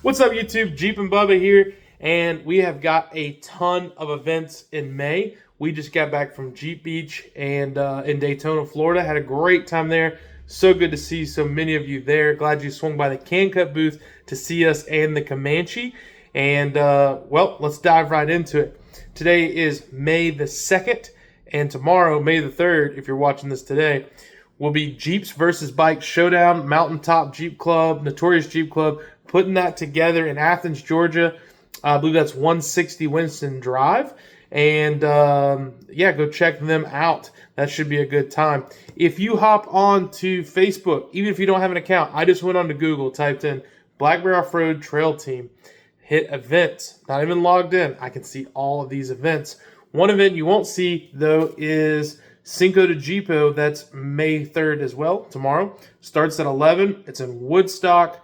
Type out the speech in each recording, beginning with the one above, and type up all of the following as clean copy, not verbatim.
What's up, YouTube? Jeep and Bubba here, and we have got a ton of events in May. We just got back from Jeep Beach and in Daytona, Florida. Had a great time there. So good to see so many of you there. Glad you swung by the Can Cut booth to see us and the Comanche. And, well, let's dive right into it. Today is May the 2nd, and tomorrow, May the 3rd, if you're watching this today, will be Jeeps versus Bikes Showdown, Mountaintop Jeep Club, Notorious Jeep Club, putting that together in Athens, Georgia. I believe that's 160 Winston Drive. And, yeah, go check them out. That should be a good time. If you hop on to Facebook, even if you don't have an account, I just went on to Google, typed in Black Bear Off-Road Trail Team, hit events, not even logged in. I can see all of these events. One event you won't see, though, is Cinco de Jeepo. That's May 3rd as well, tomorrow. Starts at 11. It's in Woodstock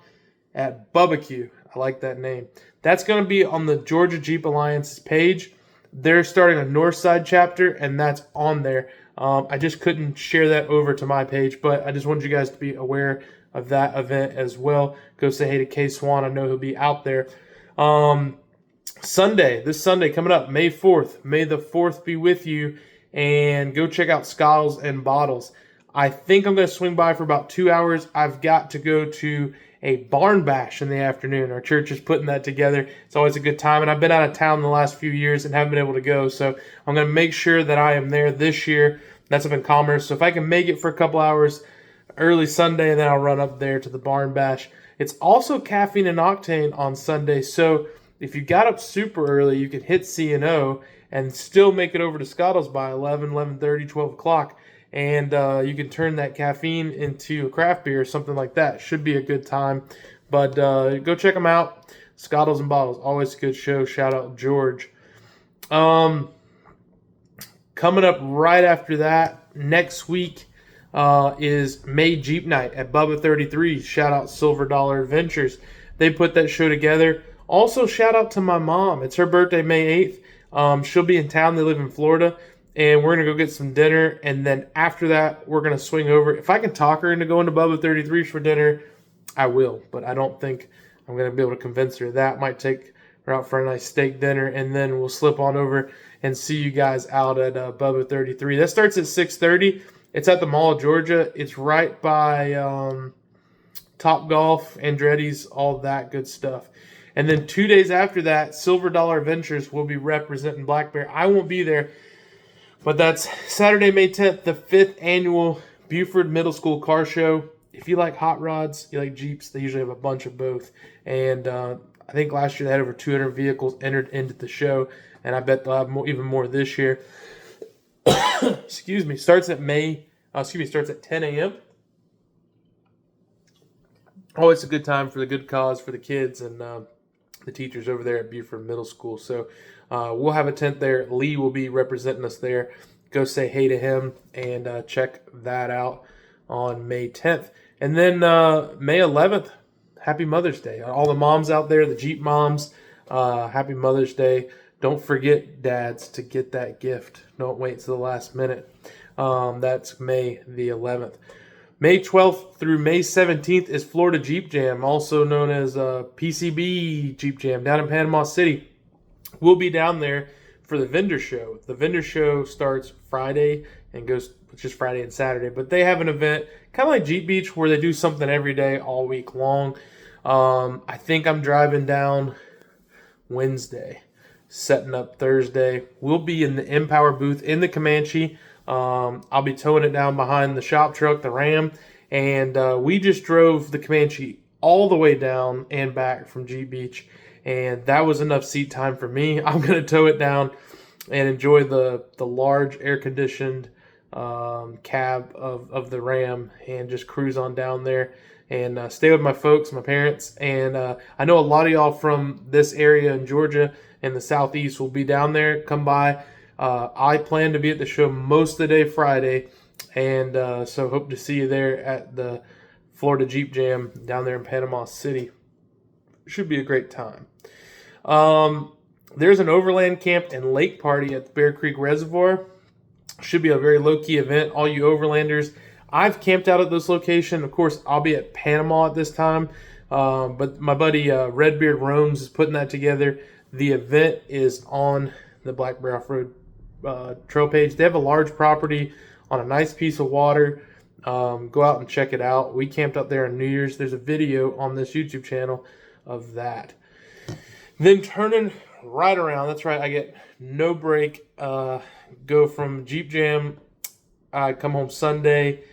at Bubba. I like that name. That's going to be on the Georgia Jeep Alliance's page. They're starting a Northside chapter, and that's on there. I just couldn't share that over to my page, but I just wanted you guys to be aware of that event as well. Go say hey to K Swan. I know he'll be out there. This Sunday coming up, May 4th. May the 4th be with you. And go check out Scottles and Bottles. I think I'm going to swing by for about 2 hours. I've got to go to a barn bash in the afternoon. Our church is putting that together. It's always a good time. And I've been out of town the last few years and haven't been able to go. So I'm going to make sure that I am there this year. That's up in Commerce. So if I can make it for a couple hours early Sunday, then I'll run up there to the barn bash. It's also Caffeine and Octane on Sunday. So if you got up super early, you can hit C&O and still make it over to Scottles by 11, 11:30, 12 o'clock. And you can turn that caffeine into a craft beer or something like that. Should be a good time. But go check them out. Scottles and Bottles, always a good show. Shout out George. Coming up right after that, next week is May Jeep Night at Bubba 33. Shout out Silver Dollar Adventures. They put that show together. Also, shout out to my mom. It's her birthday, May 8th. She'll be in town. They live in Florida. And we're going to go get some dinner. And then after that, we're going to swing over. If I can talk her into going to Bubba 33 for dinner, I will. But I don't think I'm going to be able to convince her. That might take her out for a nice steak dinner. And then we'll slip on over and see you guys out at Bubba 33. That starts at 6:30. It's at the Mall of Georgia. It's right by Top Golf, Andretti's, all that good stuff. And then 2 days after that, Silver Dollar Adventures will be representing Black Bear. I won't be there, but that's Saturday, May 10th, the 5th annual Buford Middle School Car Show. If you like hot rods, you like Jeeps, they usually have a bunch of both. And I think last year they had over 200 vehicles entered into the show, and I bet they'll have even more this year. Excuse me. Starts at 10 a.m. Oh, it's a good time for the good cause for the kids and the teachers over there at Buford Middle School. So we'll have a tent there. Lee will be representing us there. Go say hey to him and check that out on May 10th. And then May 11th, happy Mother's Day. All the moms out there, the Jeep moms, happy Mother's Day. Don't forget, dads, to get that gift. Don't wait till the last minute. That's May the 11th. May 12th through May 17th is Florida Jeep Jam, also known as PCB Jeep Jam, down in Panama City. We'll be down there for the vendor show. The vendor show starts Friday and goes just Friday and Saturday. But they have an event, kind of like Jeep Beach, where they do something every day all week long. I think I'm driving down Wednesday, setting up Thursday. We'll be in the Empower booth in the Comanche. I'll be towing it down behind the shop truck, the Ram, and we just drove the Comanche all the way down and back from Jeep Beach, and that was enough seat time for me. I'm going to tow it down and enjoy the large air-conditioned cab of the Ram and just cruise on down there and stay with my folks, my parents, and I know a lot of y'all from this area in Georgia and the Southeast will be down there. Come by. I plan to be at the show most of the day Friday, and so hope to see you there at the Florida Jeep Jam down there in Panama City. Should be a great time. There's an overland camp and lake party at the Bear Creek Reservoir. Should be a very low-key event. All you overlanders, I've camped out at this location. Of course, I'll be at Panama at this time. But my buddy Redbeard Roams is putting that together. The event is on the Black Bear Off-Road trail page. They have a large property on a nice piece of water. Go out and check it out. We camped out there on New Year's. There's a video on this YouTube channel of that. Then turning right around, that's right, I get no break. Go from Jeep Jam, I come home Sunday,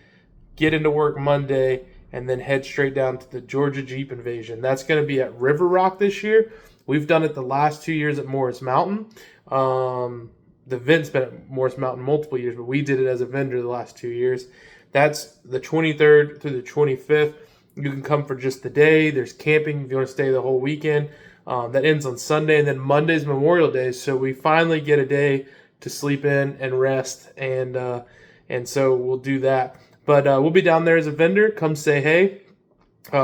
get into work Monday, and then head straight down to the Georgia Jeep Invasion. That's going to be at River Rock this year. We've done it the last 2 years at Morris Mountain. The event's been at Morris Mountain multiple years, but we did it as a vendor the last 2 years. That's the 23rd through the 25th. You can come for just the day. There's camping if you want to stay the whole weekend. That ends on Sunday, and then Monday's Memorial Day. So we finally get a day to sleep in and rest, and so we'll do that. But we'll be down there as a vendor. Come say hey.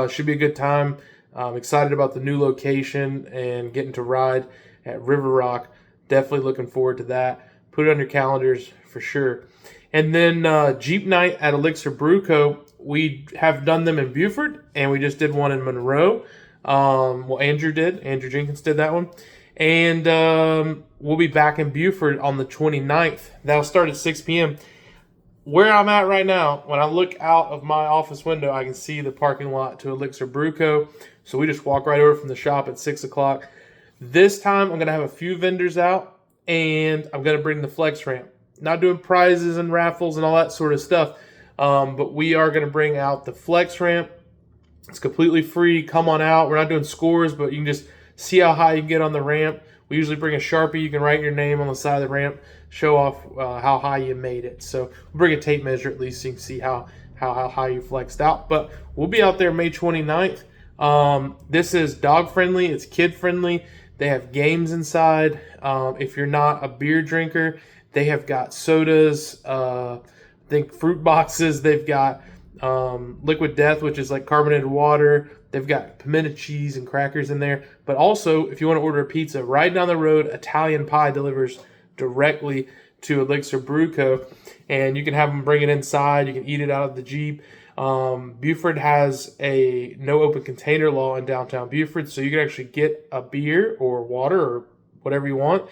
Should be a good time. I'm excited about the new location and getting to ride at River Rock. Definitely looking forward to that. Put it on your calendars for sure. And then Jeep Night at Elixir Brew Co. We have done them in Buford, and we just did one in Monroe. Andrew Jenkins did that one. And we'll be back in Buford on the 29th. That'll start at 6 p.m. Where I'm at right now, when I look out of my office window, I can see the parking lot to Elixir Brew Co. So we just walk right over from the shop at 6 o'clock. This time, I'm going to have a few vendors out, and I'm going to bring the flex ramp. Not doing prizes and raffles and all that sort of stuff, but we are going to bring out the flex ramp. It's completely free. Come on out. We're not doing scores, but you can just see how high you can get on the ramp. We usually bring a Sharpie. You can write your name on the side of the ramp, show off how high you made it. So we'll bring a tape measure at least so you can see how high you flexed out. But we'll be out there May 29th. This is dog friendly. It's kid friendly. They have games inside. If you're not a beer drinker, they have got sodas. I think fruit boxes. They've got Liquid Death, which is like carbonated water. They've got pimento cheese and crackers in there. But also, if you want to order a pizza, right down the road, Italian Pie delivers directly to Elixir Brew Co. And you can have them bring it inside. You can eat it out of the Jeep. Buford has a no open container law in downtown Buford, so you can actually get a beer or water or whatever you want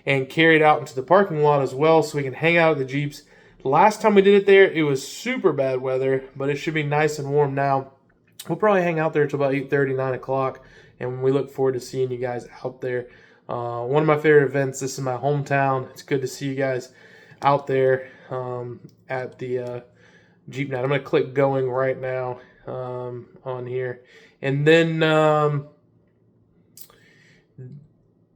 and carry it out into the parking lot as well, so we can hang out at the Jeeps. Last time we did it there, it was super bad weather, but it should be nice and warm now. We'll probably hang out there until about 8:30, 9 o'clock, and we look forward to seeing you guys out there. One of my favorite events. This is my hometown. It's good to see you guys out there at the Jeep Night. I'm going to click going right now on here. And then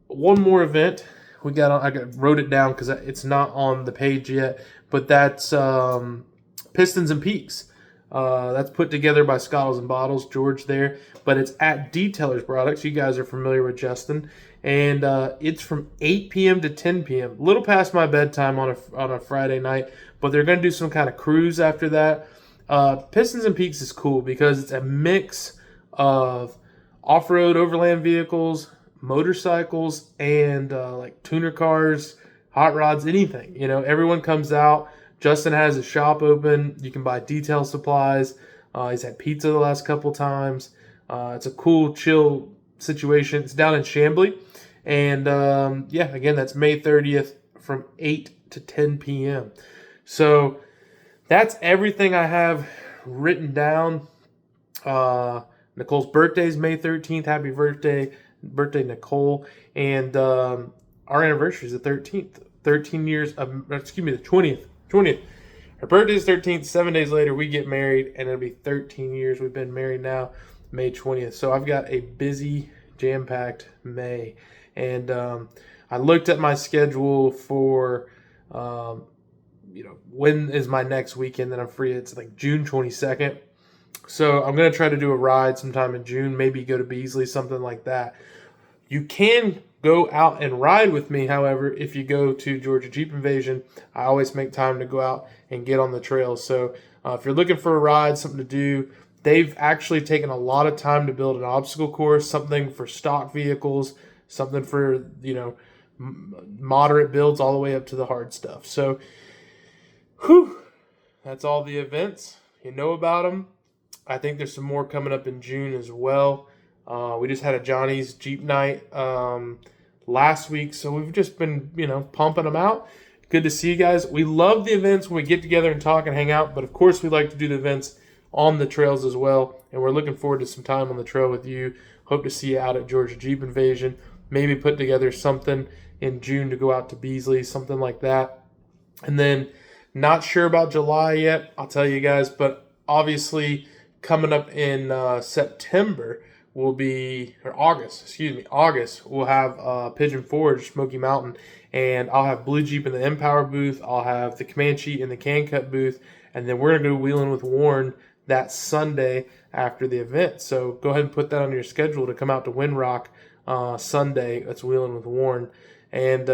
one more event. I wrote it down because it's not on the page yet, but that's Pistons and Peaks. That's put together by Scottles and Bottles, George there, but it's at Detailers Products. You guys are familiar with Justin, and it's from 8 p.m. to 10 p.m. A little past my bedtime on a Friday night, but they're going to do some kind of cruise after that. Pistons and Peaks is cool because it's a mix of off-road overland vehicles, motorcycles, and like tuner cars, hot rods, anything. You know, everyone comes out. Justin has a shop open. You can buy detail supplies. He's had pizza the last couple times. It's a cool, chill situation. It's down in Chamblee. And again, that's May 30th from 8 to 10 p.m. So that's everything I have written down. Nicole's birthday is May 13th. Happy birthday, Nicole. And our anniversary is the 13th. 13 years of, the 20th. 20th. Her birthday is 13th. 7 days later, we get married, and it'll be 13 years. We've been married now, May 20th. So I've got a busy, jam-packed May. And I looked at my schedule for, when is my next weekend that I'm free. It's like June 22nd. So I'm going to try to do a ride sometime in June, maybe go to Beasley, something like that. You can go out and ride with me, however, if you go to Georgia Jeep Invasion. I always make time to go out and get on the trails. So if you're looking for a ride, something to do, they've actually taken a lot of time to build an obstacle course, something for stock vehicles, something for, moderate builds all the way up to the hard stuff. So, that's all the events. You know about them. I think there's some more coming up in June as well. We just had a Johnny's Jeep night last week, so we've just been, pumping them out. Good to see you guys. We love the events when we get together and talk and hang out, but of course we like to do the events on the trails as well, and we're looking forward to some time on the trail with you. Hope to see you out at Georgia Jeep Invasion. Maybe put together something in June to go out to Beasley, something like that. And then not sure about July yet, I'll tell you guys, but obviously coming up in September will be, or August, we'll have Pigeon Forge, Smoky Mountain, and I'll have Blue Jeep in the Empower booth, I'll have the Comanche in the Can Cut booth, and then we're going to go wheeling with Warren that Sunday after the event. So go ahead and put that on your schedule to come out to Windrock Sunday. That's wheeling with Warren. And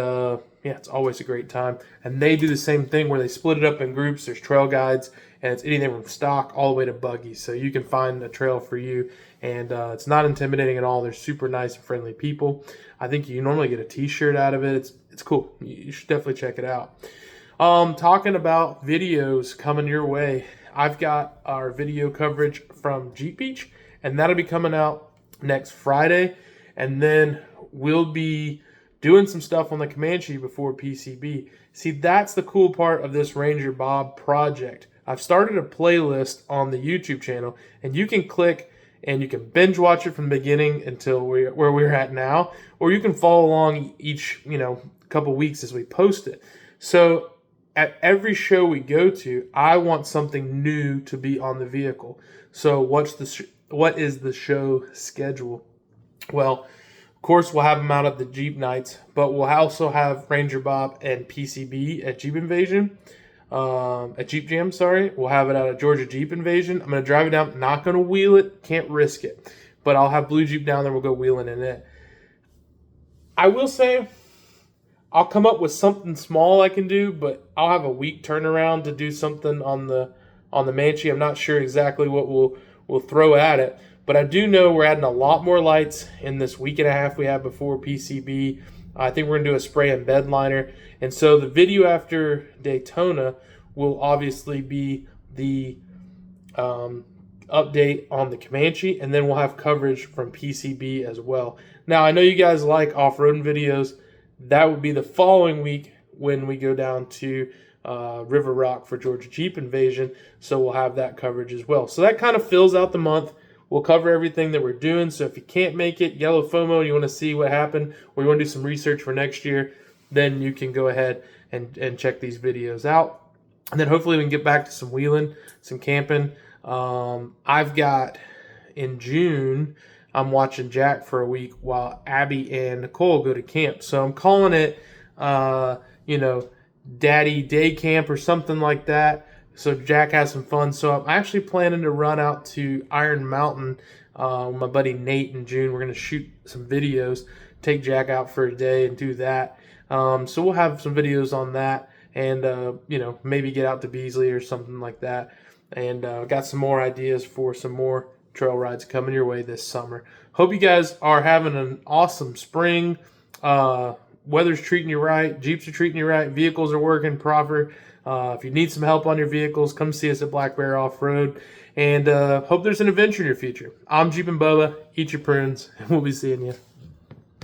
it's always a great time. And they do the same thing where they split it up in groups. There's trail guides, and it's anything from stock all the way to buggy. So you can find a trail for you. And it's not intimidating at all. They're super nice and friendly people. I think you normally get a t-shirt out of it. It's cool. You should definitely check it out. Talking about videos coming your way, I've got our video coverage from Jeep Beach, and that'll be coming out next Friday. And then we'll be doing some stuff on the Comanche before PCB. See, that's the cool part of this Ranger Bob project. I've started a playlist on the YouTube channel, and you can click and you can binge watch it from the beginning until where we're at now, or you can follow along each couple weeks as we post it. So at every show we go to, I want something new to be on the vehicle. So what is the show schedule? Well, of course, we'll have them out at the Jeep nights, but we'll also have Ranger Bob and PCB at Jeep Invasion, at Jeep Jam, sorry. We'll have it out at Georgia Jeep Invasion. I'm going to drive it down, not going to wheel it, can't risk it. But I'll have Blue Jeep down there, we'll go wheeling in it. I will say, I'll come up with something small I can do, but I'll have a week turnaround to do something on the Manchi. I'm not sure exactly what we'll throw at it, but I do know we're adding a lot more lights in this week and a half we have before PCB. I think we're going to do a spray and bed liner. And so the video after Daytona will obviously be the update on the Comanche, and then we'll have coverage from PCB as well. Now, I know you guys like off-roading videos. That would be the following week when we go down to River Rock for Georgia Jeep Invasion, so we'll have that coverage as well. So that kind of fills out the month. We'll cover everything that we're doing, so if you can't make it, Yellow FOMO, you want to see what happened, or you want to do some research for next year, then you can go ahead and check these videos out. And then hopefully we can get back to some wheeling, some camping. I've got, in June, I'm watching Jack for a week while Abby and Nicole go to camp. So I'm calling it, Daddy Day Camp or something like that. So Jack has some fun. So I'm actually planning to run out to Iron Mountain with my buddy Nate in June. We're going to shoot some videos, take Jack out for a day and do that. So we'll have some videos on that and, maybe get out to Beasley or something like that. And got some more ideas for some more trail rides coming your way this summer. Hope you guys are having an awesome spring. Weather's treating you right. Jeeps are treating you right. Vehicles are working proper. If you need some help on your vehicles, come see us at Black Bear Off-Road. And hope there's an adventure in your future. I'm Jeep and Bubba. Eat your prunes, and we'll be seeing you.